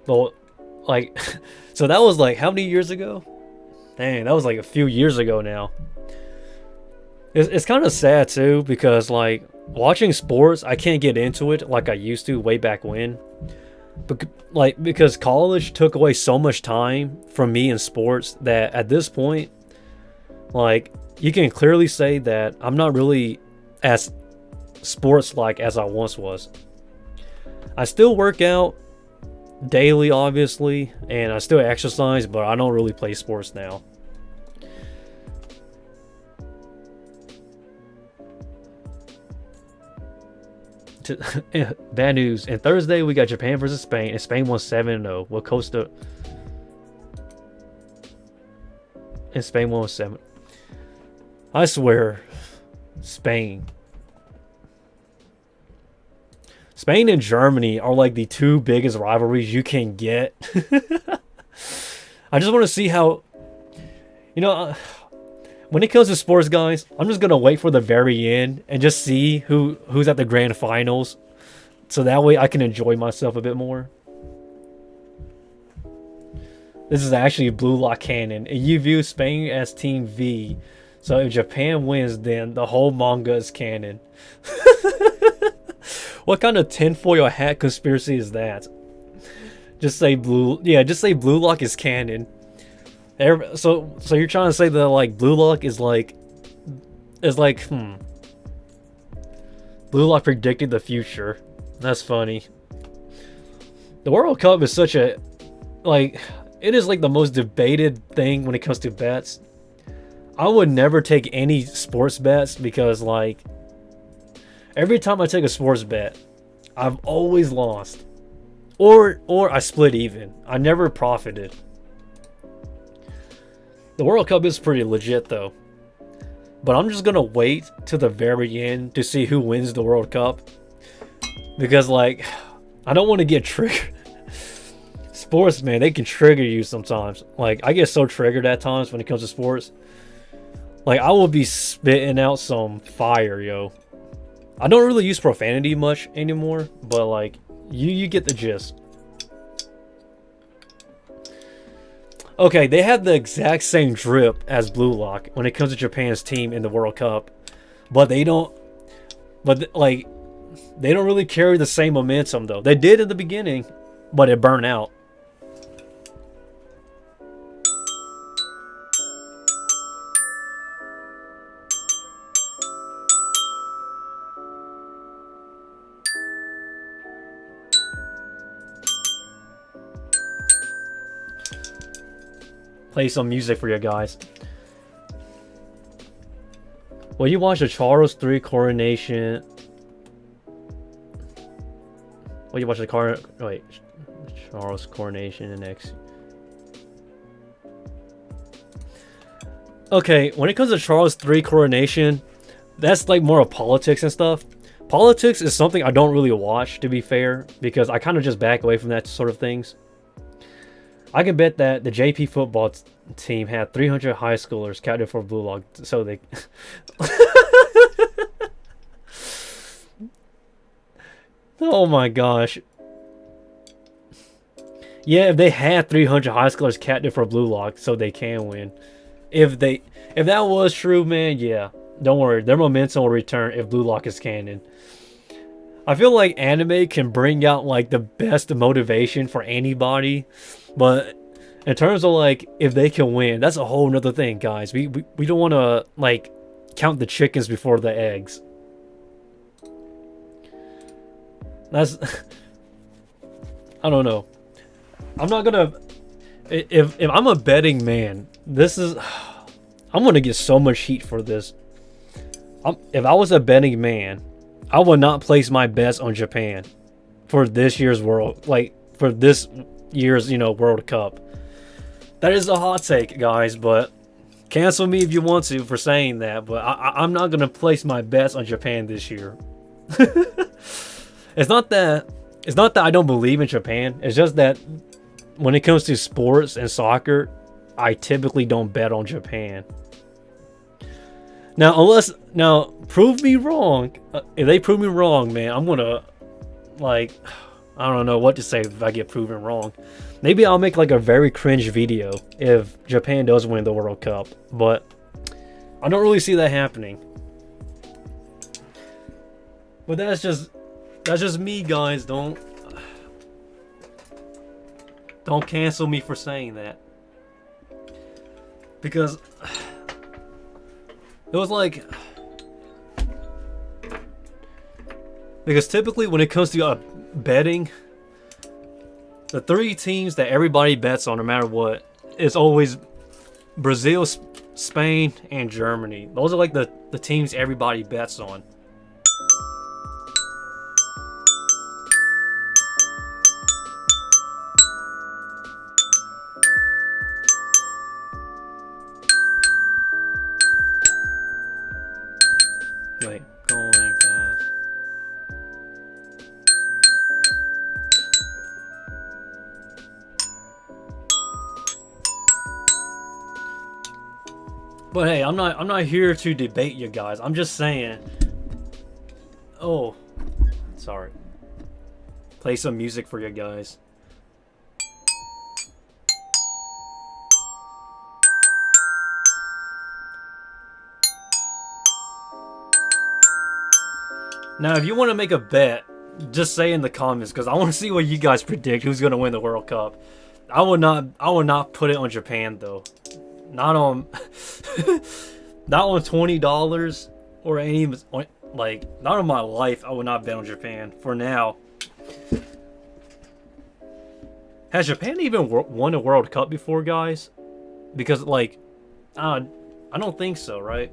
But, like, so that was like how many years ago? Dang, that was like a few years ago now. It's kind of sad too, because like watching sports, I can't get into it like I used to way back when. But like, because college took away so much time from me in sports that at this point, like, you can clearly say that I'm not really as sports like as I once was. I still work out daily, obviously, and I still exercise, but I don't really play sports now. Bad news. And Thursday we got Japan versus Spain, and Spain won 7-0. Well, Costa and Spain won 7. I swear, Spain and Germany are like the two biggest rivalries you can get. I just want to see how, you know, when it comes to sports, guys, I'm just gonna wait for the very end and just see who's at the grand finals, so that way I can enjoy myself a bit more. This is actually Blue Lock canon, and you view Spain as Team V. So if Japan wins, then the whole manga is canon. What kind of tinfoil hat conspiracy is that? Just say Blue Lock is canon. So you're trying to say that like Blue Lock is like Blue Lock predicted the future. That's funny. The World Cup is such a, like, it is like the most debated thing when it comes to bets. I would never take any sports bets because, like, every time I take a sports bet, I've always lost. Or I split even. I never profited. The World Cup is pretty legit though. But I'm just gonna wait to the very end to see who wins the World Cup. Because, like, I don't want to get triggered. Sports, man, they can trigger you sometimes. Like, I get so triggered at times when it comes to sports. Like, I will be spitting out some fire, yo. I don't really use profanity much anymore, but like, you get the gist. Okay, they have the exact same drip as Blue Lock when it comes to Japan's team in the World Cup, but they don't really carry the same momentum though. They did in the beginning, but it burned out. Play some music for you guys. Well, you watch the Charles III coronation. Well, you watch the Charles coronation and next. Okay, when it comes to Charles III coronation, that's like more of politics and stuff. Politics is something I don't really watch, to be fair, because I kind of just back away from that sort of things. I can bet that the JP football team had 300 high schoolers captive for Blue Lock, so they... Oh my gosh. Yeah, if they had 300 high schoolers captive for Blue Lock, so they can win. If that was true, man, yeah. Don't worry, their momentum will return if Blue Lock is canon. I feel like anime can bring out like the best motivation for anybody, but in terms of like if they can win, that's a whole nother thing, guys. We don't want to like count the chickens before the eggs. That's I don't know. I'm not gonna. If I'm a betting man, this is. I'm gonna get so much heat for this. If I was a betting man, I would not place my bets on Japan for this year's World Cup. That is a hot take, guys, but cancel me if you want to for saying that. But I'm not gonna place my bets on Japan this year. It's not that I don't believe in Japan. It's just that when it comes to sports and soccer, I typically don't bet on Japan. Now prove me wrong. If they prove me wrong, man, I'm gonna like I don't know what to say if I get proven wrong. Maybe I'll make like a very cringe video if Japan does win the World Cup, but I don't really see that happening. But that's just me, guys. Don't cancel me for saying that. Because it was like, because typically when it comes to betting, the three teams that everybody bets on no matter what is always Brazil, Spain, and Germany. Those are like the teams everybody bets on. Wait, going fast. But hey, I'm not here to debate you guys. I'm just saying. Oh, sorry. Play some music for you guys. Now, if you want to make a bet, just say in the comments because I want to see what you guys predict who's going to win the World Cup. I would not put it on Japan though. Not on not on $20 or any like not on my life. I would not bet on Japan for now. Has Japan even won a World Cup before, guys? Because like I don't think so, right?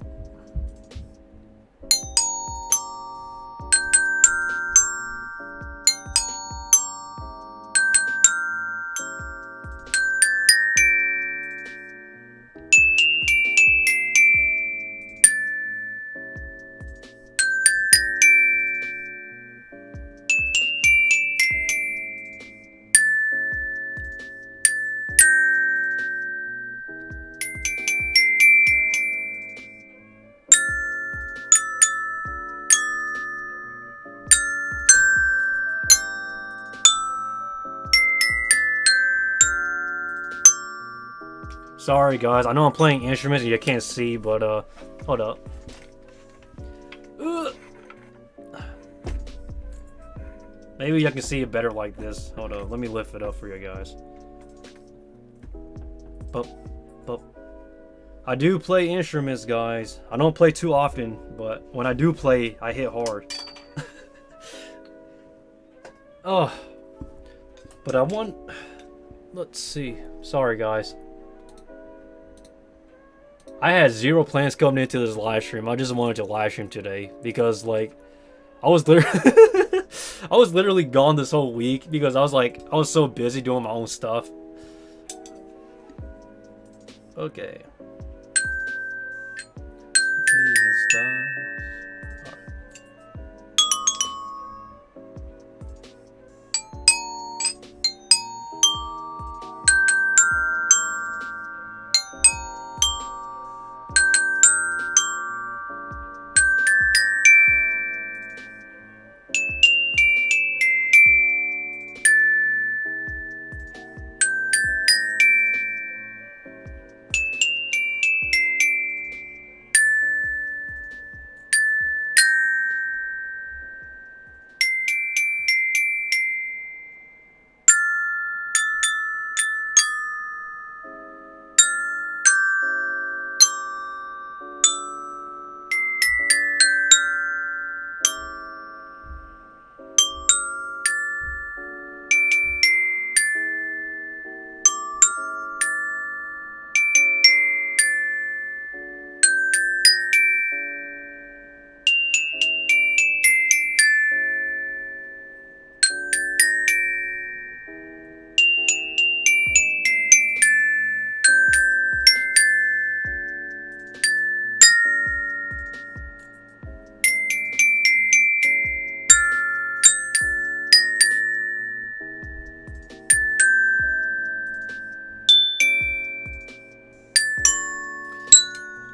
Sorry guys, I know I'm playing instruments and you can't see, but hold up. Maybe I can see it better like this. Hold up, let me lift it up for you guys. But I do play instruments, guys. I don't play too often, but when I do play, I hit hard. Oh, but I want. Let's see. Sorry guys. I had zero plans coming into this live stream. I just wanted to live stream today because like I was literally I was literally gone this whole week because I was so busy doing my own stuff. Okay.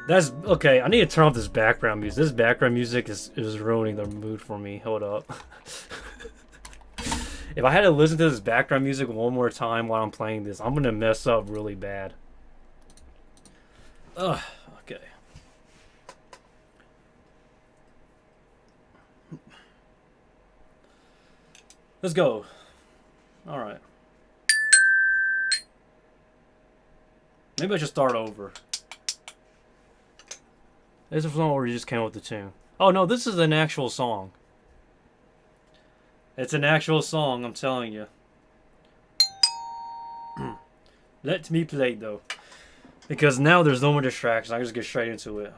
That's okay. I need to turn off this background music. This background music is ruining the mood for me. Hold up. If I had to listen to this background music one more time while I'm playing this, I'm gonna mess up really bad. Ugh. Okay. Let's go. All right. Maybe I should start over. This is one where you just came up with the tune. Oh no, this is an actual song. It's an actual song, I'm telling you. Let me play though. Because now there's no more distractions. I can just get straight into it.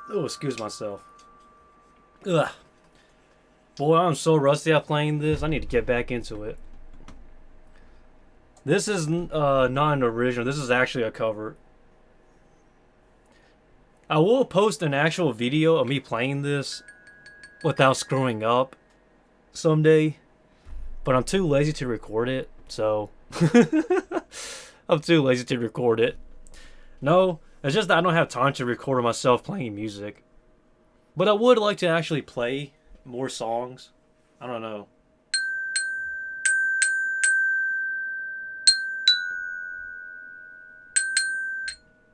Oh, excuse myself. Ugh. Boy, I'm so rusty at playing this. I need to get back into it. This is not an original. This is actually a cover. I will post an actual video of me playing this without screwing up someday, but I'm too lazy to record it, so I'm too lazy to record it. No, it's just that I don't have time to record myself playing music. But I would like to actually play more songs. I don't know.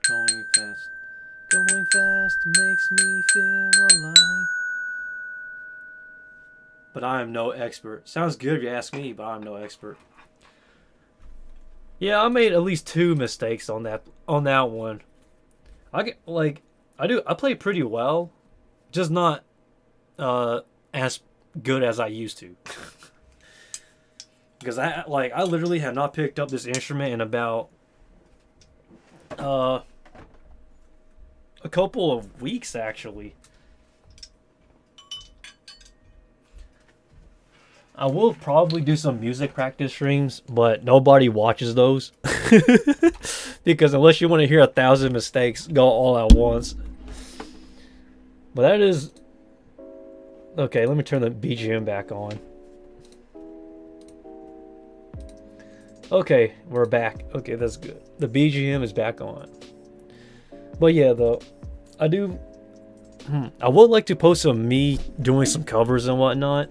Going fast. Going fast makes me feel alive. But I am no expert. Sounds good if you ask me, but I'm no expert. Yeah, I made at least 2 mistakes on that one. I play pretty well, just not as good as I used to. Because I literally have not picked up this instrument in about a couple of weeks actually. I will probably do some music practice streams, but nobody watches those. Because unless you want to hear 1,000 mistakes go all at once. But that is... Okay, let me turn the BGM back on. Okay, we're back. Okay, that's good. The BGM is back on. But yeah, though, I do. I would like to post some me doing some covers and whatnot.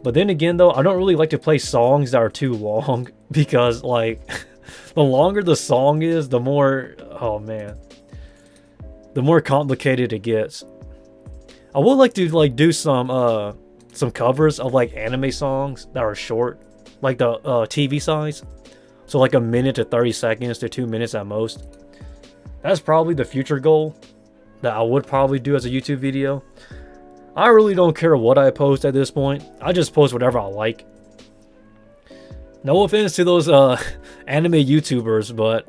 But then again, though, I don't really like to play songs that are too long because, like, the longer the song is, the more, oh man, the more complicated it gets. I would like to do some covers of like anime songs that are short, like the TV size. So like a minute to 30 seconds to 2 minutes at most. That's probably the future goal that I would probably do as a YouTube video. I really don't care what I post at this point. I just post whatever I like. No offense to those anime YouTubers, but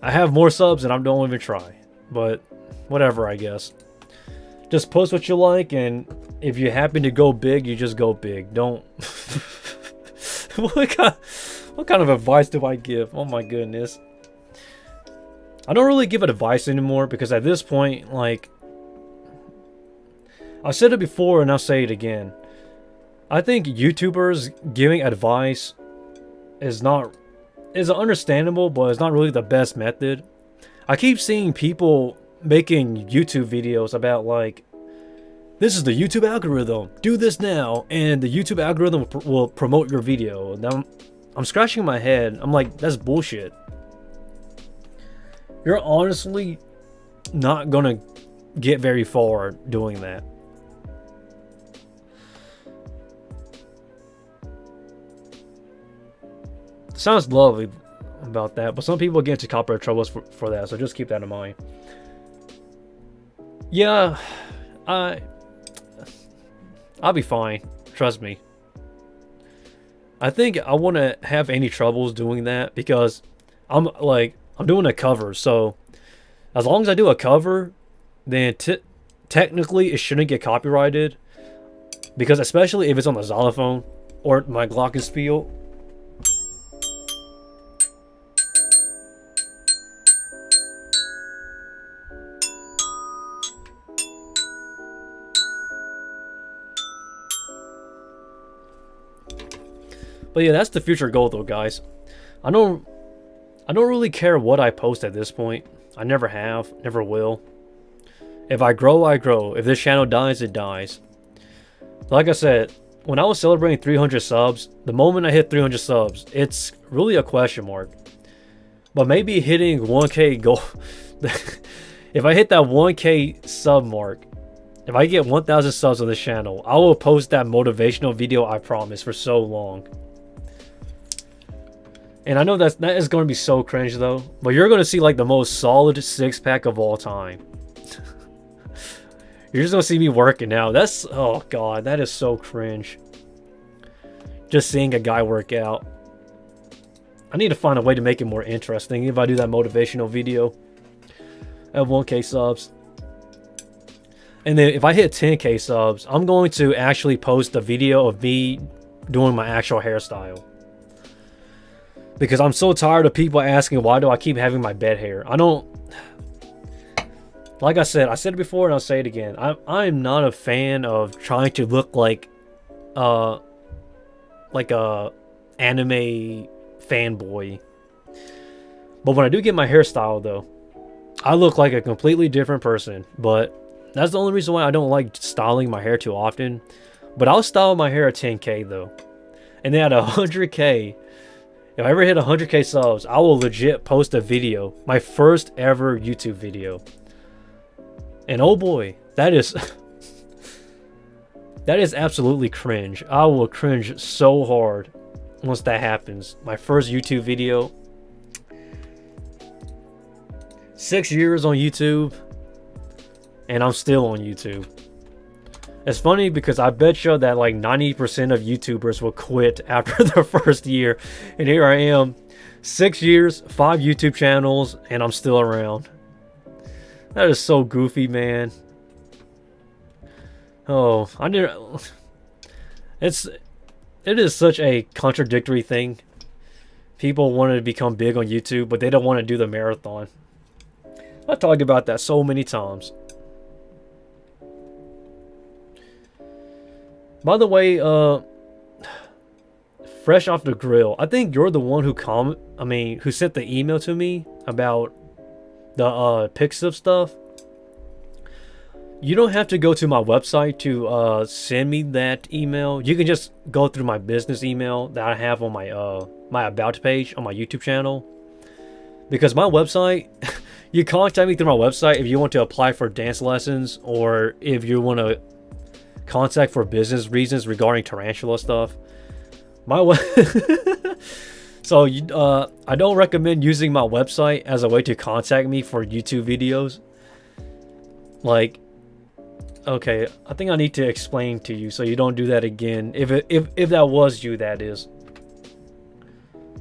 I have more subs and I don't even try. But whatever, I guess. Just post what you like, and if you happen to go big, you just go big. Don't... what kind of advice do I give? Oh my goodness. I don't really give advice anymore because at this point, like... I've said it before and I'll say it again. I think YouTubers giving advice is understandable, but it's not really the best method. I keep seeing people making YouTube videos about like, this is the YouTube algorithm, do this now, and the YouTube algorithm will promote your video. Now I'm scratching my head. I'm like, that's bullshit. You're honestly not gonna get very far doing that. Sounds lovely about that, but some people get into copyright troubles for that, so just keep that in mind. Yeah, I'll be fine. Trust me. I think I want to have any troubles doing that because I'm doing a cover, so as long as I do a cover, then technically it shouldn't get copyrighted, because especially if it's on the xylophone or my glockenspiel. But yeah, that's the future goal though, guys. I don't really care what I post at this point. I never have, never will. If I grow, I grow. If this channel dies, it dies. Like I said, when I was celebrating 300 subs, the moment I hit 300 subs, it's really a question mark. But maybe hitting 1K goal... if I hit that 1K sub mark, if I get 1,000 subs on this channel, I will post that motivational video, I promise, for so long. And I know that is going to be so cringe though, but you're going to see like the most solid six-pack of all time. You're just going to see me working out. That's, oh god, that is so cringe. Just seeing a guy work out. I need to find a way to make it more interesting if I do that motivational video at 1K subs. And then if I hit 10K subs, I'm going to actually post a video of me doing my actual hairstyle. Because I'm so tired of people asking, why do I keep having my bed hair? I don't... Like I said it before and I'll say it again. I'm not a fan of trying to look like a anime fanboy. But when I do get my hairstyle though, I look like a completely different person. But that's the only reason why I don't like styling my hair too often. But I'll style my hair at 10K though. And then at 100K... If I ever hit 100K subs, I will legit post a video. My first ever YouTube video. And oh boy, that is... that is absolutely cringe. I will cringe so hard once that happens. My first YouTube video. 6 years on YouTube. And I'm still on YouTube. It's funny because I bet you that like 90% of YouTubers will quit after their first year. And here I am, 6 years, 5 YouTube channels, and I'm still around. That is so goofy, man. Oh, it is such a contradictory thing. People want to become big on YouTube, but they don't want to do the marathon. I've talked about that so many times. By the way, fresh off the grill. I think you're the one who who sent the email to me about the Pixip stuff. You don't have to go to my website to send me that email. You can just go through my business email that I have on my my about page on my YouTube channel. Because my website, you contact me through my website if you want to apply for dance lessons, or if you want to contact for business reasons regarding Tarantula stuff. So I don't recommend using my website as a way to contact me for YouTube videos. Like, okay, I think I need to explain to you so you don't do that again. If that was you, that is.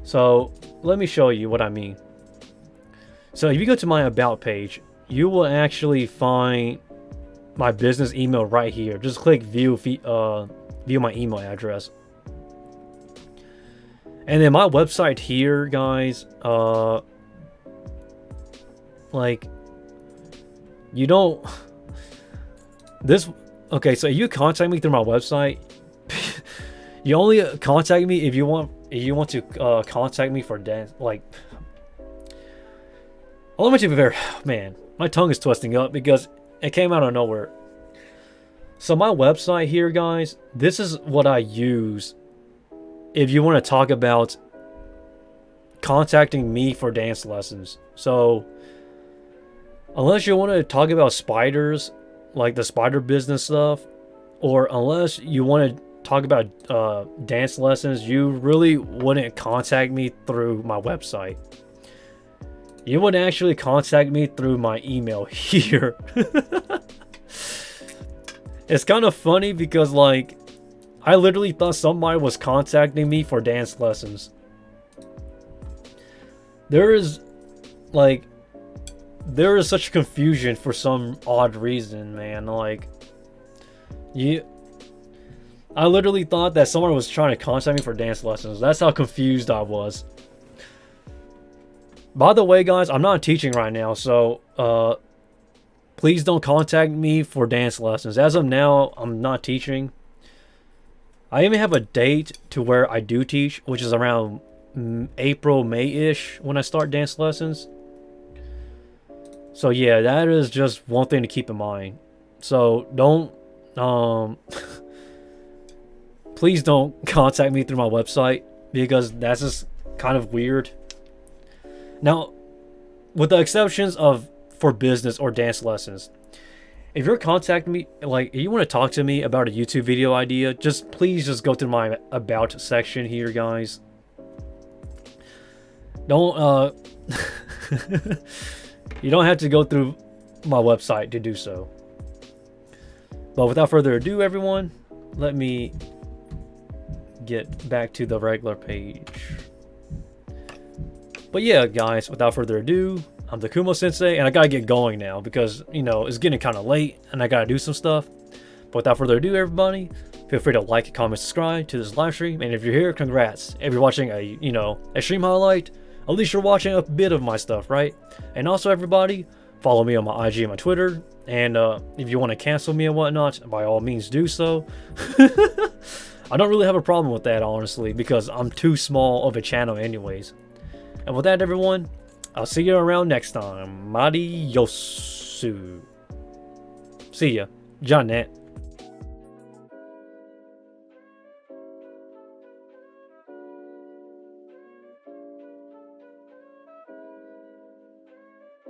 So let me show you what I mean. So if you go to my about page, you will actually find my business email right here. Just click view my email address. And then my website here, guys, like, you don't okay, so you contact me through my website. You only contact me if you want to contact me for dance. Like, let me be very, man, my tongue is twisting up because it came out of nowhere. So my website here, guys, this is what I use if you want to talk about contacting me for dance lessons. So unless you want to talk about spiders, like the spider business stuff, or unless you want to talk about dance lessons, you really wouldn't contact me through my website. You would actually contact me through my email here. It's kind of funny because, like, I literally thought somebody was contacting me for dance lessons. There is such confusion for some odd reason, man. Like, I literally thought that someone was trying to contact me for dance lessons. That's how confused I was. By the way, guys, I'm not teaching right now, so please don't contact me for dance lessons. As of now, I'm not teaching. I even have a date to where I do teach, which is around April, May-ish when I start dance lessons. So yeah, that is just one thing to keep in mind. So don't, please don't contact me through my website, because that's just kind of weird. Now, with the exceptions of for business or dance lessons, if you're contacting me, like, if you want to talk to me about a YouTube video idea, please just go to my about section here, guys. Don't, you don't have to go through my website to do so. But without further ado, everyone, let me get back to the regular page. But yeah, guys, without further ado, I'm the Kumo Sensei, and I gotta get going now because, you know, it's getting kind of late and I gotta do some stuff. But without further ado, everybody, feel free to like, comment, subscribe to this live stream. And if you're here, congrats. If you're watching a stream highlight, at least you're watching a bit of my stuff, right? And also, everybody, follow me on my IG and my Twitter. And if you want to cancel me and whatnot, by all means do so. I don't really have a problem with that, honestly, because I'm too small of a channel anyways. And with that, everyone, I'll see you around next time. Adios. See ya. Janet.